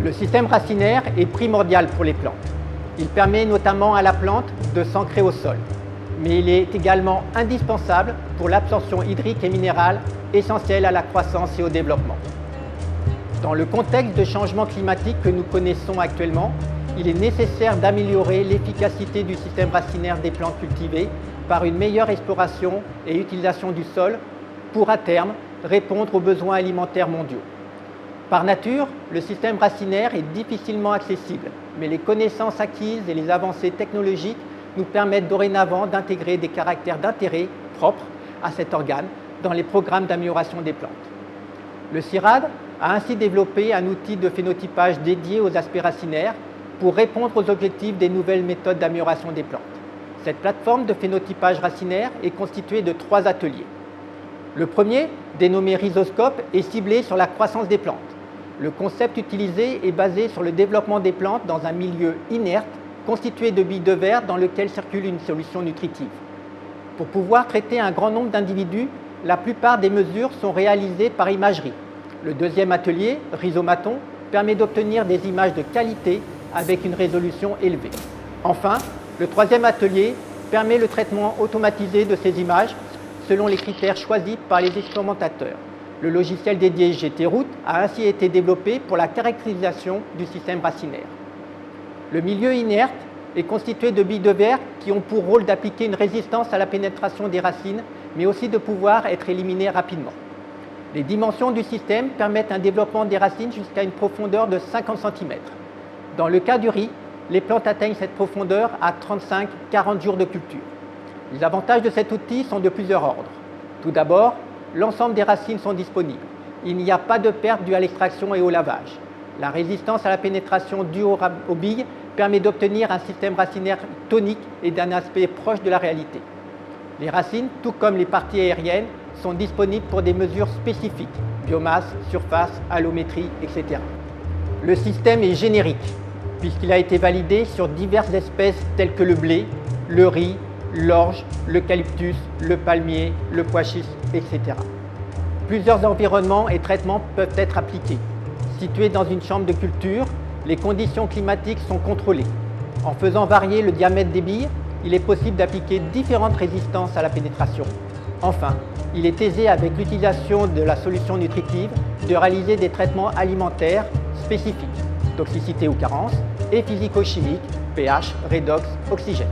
Le système racinaire est primordial pour les plantes. Il permet notamment à la plante de s'ancrer au sol, mais il est également indispensable pour l'absorption hydrique et minérale essentielle à la croissance et au développement. Dans le contexte de changement climatique que nous connaissons actuellement, il est nécessaire d'améliorer l'efficacité du système racinaire des plantes cultivées par une meilleure exploration et utilisation du sol pour, à terme, répondre aux besoins alimentaires mondiaux. Par nature, le système racinaire est difficilement accessible, mais les connaissances acquises et les avancées technologiques nous permettent dorénavant d'intégrer des caractères d'intérêt propres à cet organe dans les programmes d'amélioration des plantes. Le CIRAD a ainsi développé un outil de phénotypage dédié aux aspects racinaires pour répondre aux objectifs des nouvelles méthodes d'amélioration des plantes. Cette plateforme de phénotypage racinaire est constituée de 3 ateliers. Le premier, dénommé Rhizoscope, est ciblé sur la croissance des plantes. Le concept utilisé est basé sur le développement des plantes dans un milieu inerte constitué de billes de verre dans lequel circule une solution nutritive. Pour pouvoir traiter un grand nombre d'individus, la plupart des mesures sont réalisées par imagerie. Le deuxième atelier, Rhizomaton, permet d'obtenir des images de qualité avec une résolution élevée. Enfin, le troisième atelier permet le traitement automatisé de ces images selon les critères choisis par les expérimentateurs. Le logiciel dédié GT-Root a ainsi été développé pour la caractérisation du système racinaire. Le milieu inerte est constitué de billes de verre qui ont pour rôle d'appliquer une résistance à la pénétration des racines, mais aussi de pouvoir être éliminées rapidement. Les dimensions du système permettent un développement des racines jusqu'à une profondeur de 50 cm. Dans le cas du riz, les plantes atteignent cette profondeur à 35-40 jours de culture. Les avantages de cet outil sont de plusieurs ordres. Tout d'abord, l'ensemble des racines sont disponibles. Il n'y a pas de perte due à l'extraction et au lavage. La résistance à la pénétration due aux billes permet d'obtenir un système racinaire tonique et d'un aspect proche de la réalité. Les racines, tout comme les parties aériennes, sont disponibles pour des mesures spécifiques, biomasse, surface, allométrie, etc. Le système est générique, puisqu'il a été validé sur diverses espèces telles que le blé, le riz, l'orge, l'eucalyptus, le palmier, le pois chiche, etc. Plusieurs environnements et traitements peuvent être appliqués. Situés dans une chambre de culture, les conditions climatiques sont contrôlées. En faisant varier le diamètre des billes, il est possible d'appliquer différentes résistances à la pénétration. Enfin, il est aisé avec l'utilisation de la solution nutritive de réaliser des traitements alimentaires spécifiques, toxicité ou carence, et physico-chimiques, pH, redox, oxygène.